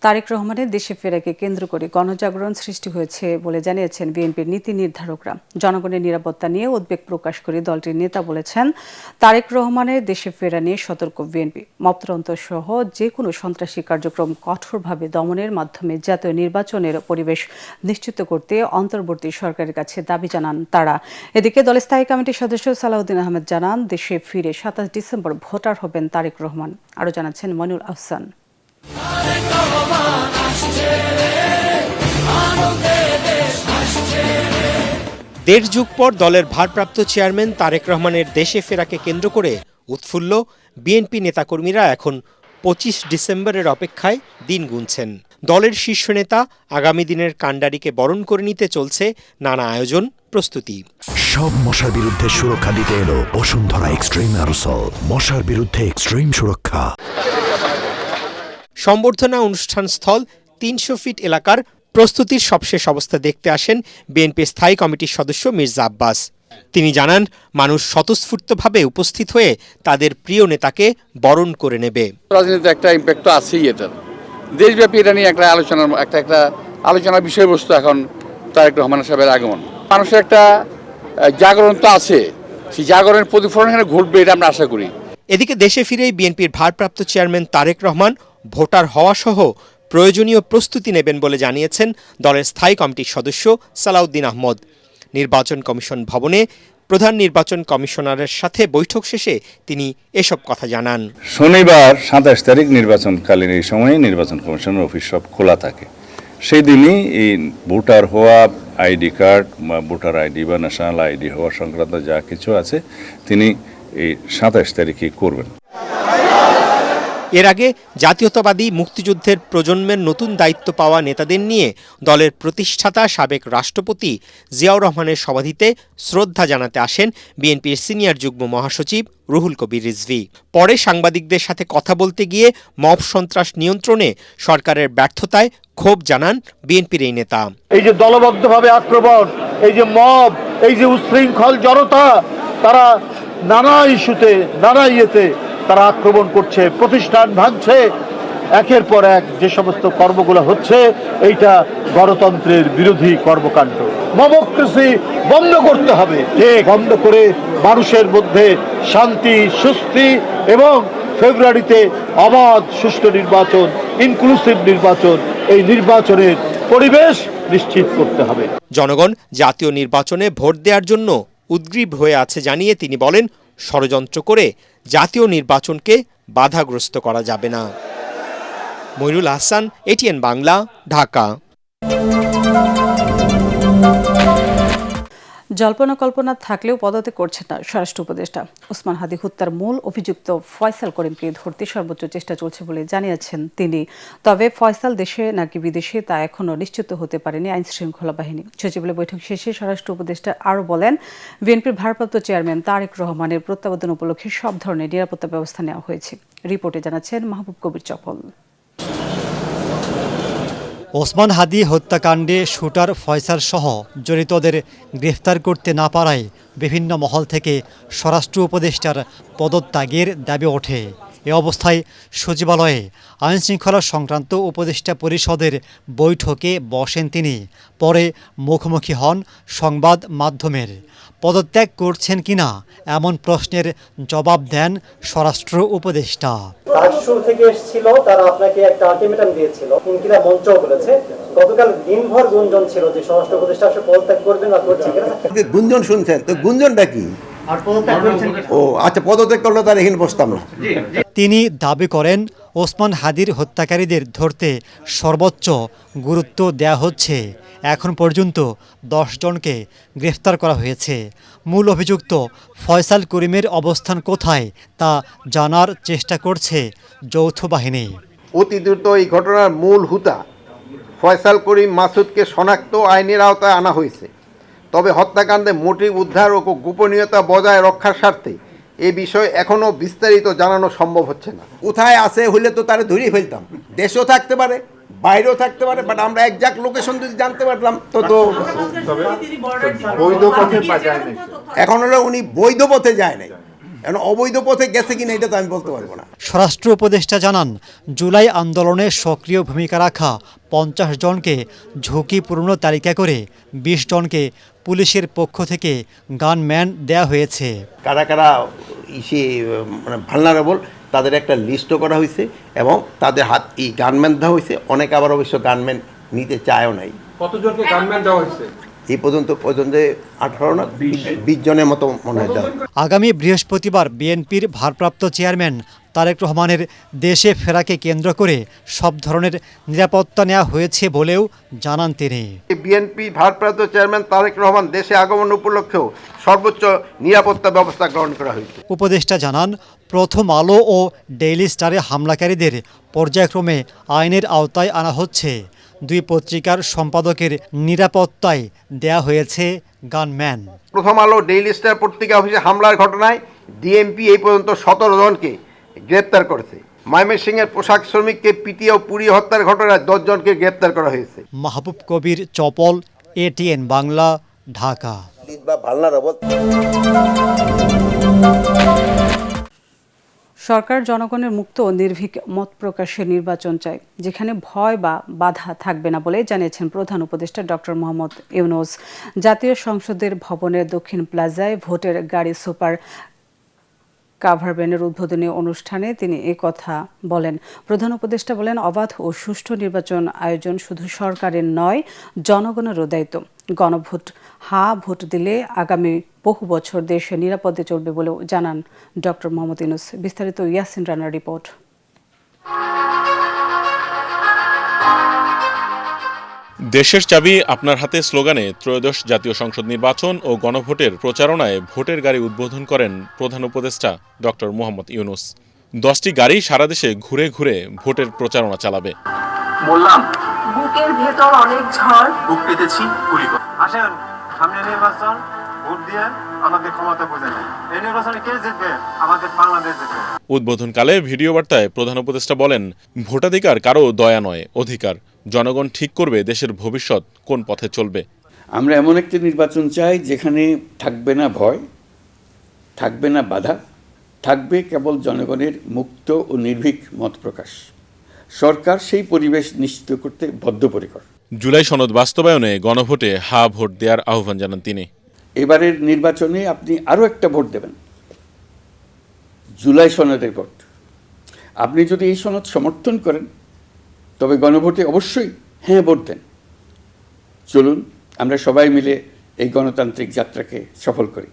তারেক রহমানের দেশে ফেরাকে কেন্দ্র করে গণজাগরণ সৃষ্টি হয়েছে বলে জানিয়েছেন বিএনপির নীতি নির্ধারকরা। জনগণের নিরাপত্তা নিয়ে উদ্বেগ প্রকাশ করে দলটির নেতা বলেছেন, তারেক রহমানের দেশে ফেরা নিয়ে সতর্ক বিএনপি। মবতন্ত্র সহ যে কোনো সন্ত্রাসী কার্যক্রম কঠোরভাবে দমনের মাধ্যমে জাতীয় নির্বাচনের পরিবেশ নিশ্চিত করতে অন্তর্বর্তী সরকারের কাছে দাবি জানান তারা। এদিকে দলের স্থায়ী কমিটির সদস্য সালাউদ্দিন আহমেদ জানান, দেশে ফিরে ২৭ ডিসেম্বর ভোটার হবেন তারেক রহমান। আরও জানাচ্ছেন মনিরুল আহসান। দেড় যুগ পর দলের ভারপ্রাপ্ত চেয়ারম্যান তারেক রহমানের দেশে ফেরাকে কেন্দ্র করে উৎফুল্ল বিএনপি নেতাকর্মীরা এখন ২৫ ডিসেম্বরের অপেক্ষায় দিন গুনছেন। দলের শীর্ষ নেতা আগামী দিনের কাণ্ডারিকে বরণ করে নিতে চলছে নানা আয়োজন প্রস্তুতি। সব মশার বিরুদ্ধে সুরক্ষা দিতে এলো বসুন্ধরা এক্সট্রিম অ্যারোসল, মশার বিরুদ্ধে এক্সট্রিম সুরক্ষা। সম্বর্ধনা অনুষ্ঠান স্থল ৩০০ ফিট এলাকার প্রস্তুতির সবশেষ অবস্থা দেখতে আসেন বিএনপির স্থায়ী কমিটির সদস্য মির্জা আব্বাস। তিনি জানান, মানুষ স্বতঃস্ফূর্তভাবে উপস্থিত হয়ে তাদের প্রিয় নেতাকে বরণ করে নেবে। রাজনীতিতে একটা ইম্প্যাক্ট তো আছেই, এটা দেশব্যাপী এটা নিয়ে একটা আলোচনার বিষয়বস্তু এখন তারেক রহমান সাহেবের আগমন। মানুষের একটা জাগরণ তো আছে, সেই জাগরণের প্রতিফলন এখানে ঘটবে, এটা আমরা আশা করি। এদিকে দেশে ফিরেই বিএনপির ভারপ্রাপ্ত চেয়ারম্যান তারেক রহমান ভোটার হওয়া সহ প্রয়োজনীয় প্রস্তুতি নেবেন বলে জানিয়েছেন দলের স্থায়ী কমিটির সদস্য সালাউদ্দিন আহমদ। নির্বাচন কমিশন ভবনে প্রধান নির্বাচন কমিশনারের সাথে বৈঠক শেষে তিনি এসব কথা জানান। শনিবার ২৭ তারিখ নির্বাচনকালীন এই সময়ে নির্বাচন কমিশনের অফিস সব খোলা থাকে। সেই দিনই এই ভোটার হওয়া, আইডি কার্ড, ভোটার আইডি বা ন্যাশনাল আইডি হওয়া সংক্রান্ত যা কিছু আছে তিনি এই ২৭ তারিখে করবেন। এর আগে জাতীয়তাবাদী মুক্তিযুদ্ধের প্রজন্মের নতুন দায়িত্ব পাওয়া নেতাদের নিয়ে দলের প্রতিষ্ঠাতা সাবেক রাষ্ট্রপতি জিয়াউর রহমানের সমাধিতে শ্রদ্ধা জানাতে আসেন বিএনপির সিনিয়র যুগ্ম মহাসচিব রুহুল কবির রিজভী। পরে সাংবাদিকদের সাথে কথা বলতে গিয়ে মব সন্ত্রাস নিয়ন্ত্রণে সরকারের ব্যর্থতায় ক্ষোভ জানান বিএনপির এই নেতা। এই যে দলবদ্ধভাবে আক্রমণ, এই যে মব, এই যে উচ্ছৃঙ্খল জনতা, তারা নানা ইস্যুতে নানা ইয়েতে তারা আক্রমণ করছে, প্রতিষ্ঠান ভাঙছে, একের পর এক যে সমস্ত কর্মগুলো হচ্ছে, এইটা গণতন্ত্রের বিরোধী কর্মকাণ্ড। ডেমোক্রেসি বন্ধ করতে হবে, বন্ধ করে মানুষের মধ্যে শান্তি, সুস্থি এবং ফেব্রুয়ারিতে অবাধ সুষ্ঠু নির্বাচন, ইনক্লুসিভ নির্বাচন, এই নির্বাচনের পরিবেশ নিশ্চিত করতে হবে। জনগণ জাতীয় নির্বাচনে ভোট দেওয়ার জন্য উদ্গ্রীব হয়ে আছে জানিয়ে তিনি বলেন, ষড়যন্ত্র করে জাতীয় নির্বাচনকে বাধাগ্রস্ত করা যাবে না। মইনুল আহসান, এটিএন বাংলা, ঢাকা। জল্পনা কল্পনা থাকলেও পদত্যাগ করছেন না স্বরাষ্ট্র উপদেষ্টা। ওসমান হাদী হত্যার মূল অভিযুক্ত ফয়সাল করিমকে ধরতে সর্বোচ্চ চেষ্টা চলছে বলে জানিয়েছেন তিনি। তবে ফয়সাল দেশে নাকি বিদেশে তা এখনও নিশ্চিত হতে পারেনি আইন শৃঙ্খলা বাহিনী। সচিবালয় বৈঠক শেষে স্বরাষ্ট্র উপদেষ্টা আরও বলেন, বিএনপির ভারপ্রাপ্ত চেয়ারম্যান তারেক রহমানের প্রত্যাবর্তন উপলক্ষে সব ধরনের নিরাপত্তা ব্যবস্থা নেওয়া হয়েছে। রিপোর্টে জানাচ্ছেন মাহবুব কবির চপল। ওসমান হাদী হত্যাকাণ্ডে শুটার ফয়সাল সহ জড়িতদের গ্রেফতার করতে না পারায় বিভিন্ন মহল থেকে স্বরাষ্ট্র উপদেষ্টার পদত্যাগের দাবি ওঠে। এ অবস্থায় সচিবালয়ে আইনশৃঙ্খলা সংক্রান্ত উপদেষ্টা পরিষদের বৈঠকে বসেন তিনি। পরে মুখোমুখি হন সংবাদ মাধ্যমের। পদত্যাগ করছেন কিনা এমন প্রশ্নের জবাব দেন স্বরাষ্ট্র উপদেষ্টা। শুরু থেকে এসেছিল, তারা আপনাকে একটা আলটিমেটাম দিয়েছিল, হুমকিরা মঞ্চ করেছে। গতকাল দিনভর গুঞ্জন ছিল যে স্বরাষ্ট্র উপদেষ্টা আসলে পদত্যাগ করবেন না করছেন কিনা। গুঞ্জন শুনছেন তো, গুঞ্জনটা কি? ও আচ্ছা, পদত্যাগ করলে তার এখানে বসতাম না। তিনি দাবি করেন, ওসমান হাদীর হত্যাকারীদের ধরতে সর্বোচ্চ গুরুত্ব দেয়া হচ্ছে। এখন পর্যন্ত 10 জনকে গ্রেফতার করা হয়েছে। মূল অভিযুক্ত ফয়সাল করিমের অবস্থান কোথায় তা জানার চেষ্টা করছে যৌথ বাহিনী। অতি দ্রুত এই ঘটনার মূল হুতা ফয়সাল করিম মাসুদকে শনাক্ত আইনের আওতায় আনা হয়েছে। তবে হত্যাকাণ্ডে মোটিভ উদ্ধার ও গোপনীয়তা বজায় রক্ষার স্বার্থে এ বিষয়ে এখনও বিস্তারিত জানানো সম্ভব হচ্ছে না। কোথায় আছে হইলে তো তারা ধরেই ফেলতাম, দেশেও থাকতে পারে, বাইরেও থাকতে পারে, বাট আমরা একজাক্ট লোকেশন যদি জানতে পারতাম তো বৈধ পথে যায় না। এখন হলো উনি বৈধ পথে যায় নাই, এখন অবৈধ পথে গেছে কিনা এটা তো আমি বলতে পারবো না। স্বরাষ্ট্র উপদেষ্টা জানান, জুলাই আন্দোলনে সক্রিয় ভূমিকা রাখা 50 জনকে ঝুঁকিপূর্ণ তালিকা করে 20 জনকে পুলিশের পক্ষ থেকে গানম্যান দেয়া হয়েছে। কারা কারা মানে ভালনারেবল তাদের একটা লিস্টও করা হয়েছে এবং তাদের হাত এই গানম্যান দেওয়া হয়েছে। অনেক আবার অবশ্য গানম্যান নিতে চায়ও নাই। কতজনকে গানম্যান দেওয়া হয়েছে? এই পর্যন্ত 18 না 20 জনের মতো মনে হয় দেওয়া। আগামী বৃহস্পতিবার বিএনপির ভারপ্রাপ্ত চেয়ারম্যান তারেক রহমানের দেশে ফেরাকে কেন্দ্র করে সব ধরনের নিরাপত্তা নেওয়া হয়েছে বলেও জানান তিনি। বিএনপি ভারপ্রাপ্ত চেয়ারম্যান তারেক রহমান দেশে আগমন উপলক্ষেও সর্বোচ্চ নিরাপত্তা ব্যবস্থা গ্রহণ করা হয়েছে। উপদেষ্টা জানান, প্রথম আলো ও ডেইলি স্টারে হামলাকারীদের পর্যায়ক্রমে আইনের আওতায় আনা হচ্ছে। 2 পত্রিকার সম্পাদকের নিরাপত্তায় দেয়া হয়েছে গানম্যান। প্রথম আলো ডেইলি স্টার পত্রিকা অফিসে হামলার ঘটনায় ডিএমপি এই পর্যন্ত 17 জনকে গ্রেপ্তার করেছে। ময়মনসিংহের পোশাক শ্রমিককে পিটিয়ে ও পুড়িয়ে হত্যার ঘটনায় 10 জনকে গ্রেপ্তার করা হয়েছে। মাহবুব কবির, চপল, ATN বাংলা, ঢাকা। সরকার জনগণের মুক্ত ও নির্ভীক মত প্রকাশের নির্বাচন চায়, যেখানে ভয় বা বাধা থাকবে না বলে জানিয়েছেন প্রধান উপদেষ্টা ডক্টর মোহাম্মদ ইউনূস। জাতীয় সংসদের ভবনের দক্ষিণ প্লাজায় ভোটের গাড়ি সুপার কাভার ভ্যানের উদ্বোধনী অনুষ্ঠানে তিনি কথা বলেন। প্রধান উপদেষ্টা বলেন, অবাধ ও সুষ্ঠু নির্বাচন আয়োজন শুধু সরকারের নয়, জনগণেরও দায়িত্ব। গণভোট ভোট দিলে আগামী বহু বছর দেশ নিরাপদে চলবে বলেও জানান ডক্টর মোহাম্মদ ইউনূস। বিস্তারিত ইয়াসিন রানার রিপোর্ট। দেশের চাবি আপনার হাতে স্লোগানে ত্রয়োদশ জাতীয় সংসদ নির্বাচন ও গণভোটের প্রচারণায় ভোটের গাড়ি উদ্বোধন করেন প্রধান উপদেষ্টা ডক্টর মোহাম্মদ ইউনূস। 10টি গাড়ি সারা দেশে ঘুরে ঘুরে ভোটের প্রচারণা চালাবে। বললাম বুকের ভেতর অনেক ঝড়, বুক পেতেছি গুলি করে। আসেন, সামনে নির্বাচন, ভোট দিয়ে আমাদের ক্ষমতা বুঝে নেন। এই নির্বাচনে কে জিতবে? আমাদের বাংলাদেশ জিতবে। উদ্বোধনকালে ভিডিও বার্তায় প্রধান উপদেষ্টা বলেন, ভোটাধিকার কারো দয়া নয়, অধিকার। জনগণ ঠিক করবে দেশের ভবিষ্যৎ কোন পথে চলবে। আমরা এমন একটি নির্বাচন চাই যেখানে থাকবে না ভয়, থাকবে না বাধা, থাকবে কেবল জনগণের মুক্ত ও নির্ভীক মত প্রকাশ। সরকার সেই পরিবেশ নিশ্চিত করতে বদ্ধপরিকর। জুলাই সনদ বাস্তবায়নে গণভোটে ভোট দেওয়ার আহ্বান জানান তিনি। এবারের নির্বাচনে আপনি আরও একটা ভোট দেবেন, জুলাই সনদের ভোট। আপনি যদি এই সনদ সমর্থন করেন তবে গণভোটে অবশ্যই ভোট দেন। চলুন আমরা সবাই মিলে এই গণতান্ত্রিক যাত্রাকে সফল করি।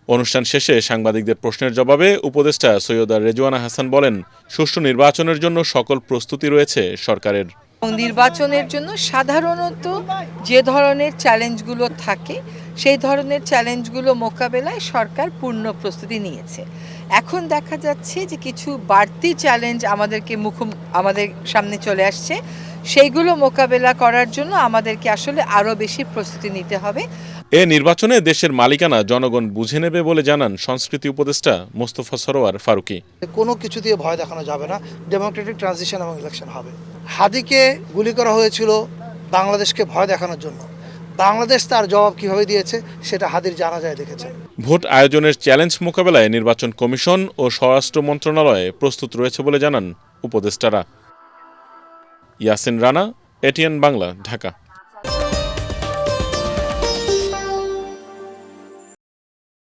অনুষ্ঠান শেষে সাংবাদিকদের প্রশ্নের জবাবে উপদেষ্টা সৈয়দা রেজওয়ানা হাসান বলেন, সুষ্ঠু নির্বাচনের জন্য সকল প্রস্তুতি রয়েছে সরকারের। নির্বাচনের জন্য সাধারণত যে ধরনের চ্যালেঞ্জগুলো থাকে সেই ধরনের চ্যালেঞ্জগুলো মোকাবেলায় সরকার পূর্ণ প্রস্তুতি নিয়েছে। এখন দেখা যাচ্ছে যে কিছু বাড়তি চ্যালেঞ্জ আমাদের সামনে চলে আসছে, সেইগুলো মোকাবেলা করার জন্য আমাদেরকে আসলে আরও বেশি প্রস্তুতি নিতে হবে। এ নির্বাচনে দেশের মালিকানা জনগণ বুঝে নেবে বলে জানান সংস্কৃতি উপদেষ্টা মোস্তফা সরোয়ার ফারুকী। কোনো কিছু দিয়ে ভয় দেখানো যাবে না, ডেমোক্রেটিক ট্রানজিশন এবং ইলেকশন হবে। হাদিকে গুলি করা হয়েছিল বাংলাদেশকে ভয় দেখানোর জন্য। বাংলাদেশ তার জবাব কিভাবে দিয়েছে সেটা হাদির জানা যায় দেখেছেন। ভোট আয়োজনের চ্যালেঞ্জ মোকাবেলায় নির্বাচন কমিশন ও স্বরাষ্ট্র মন্ত্রণালয় প্রস্তুত রয়েছে বলে জানান উপদেষ্টারা। ইয়াসিন রানা, ATN বাংলা, ঢাকা।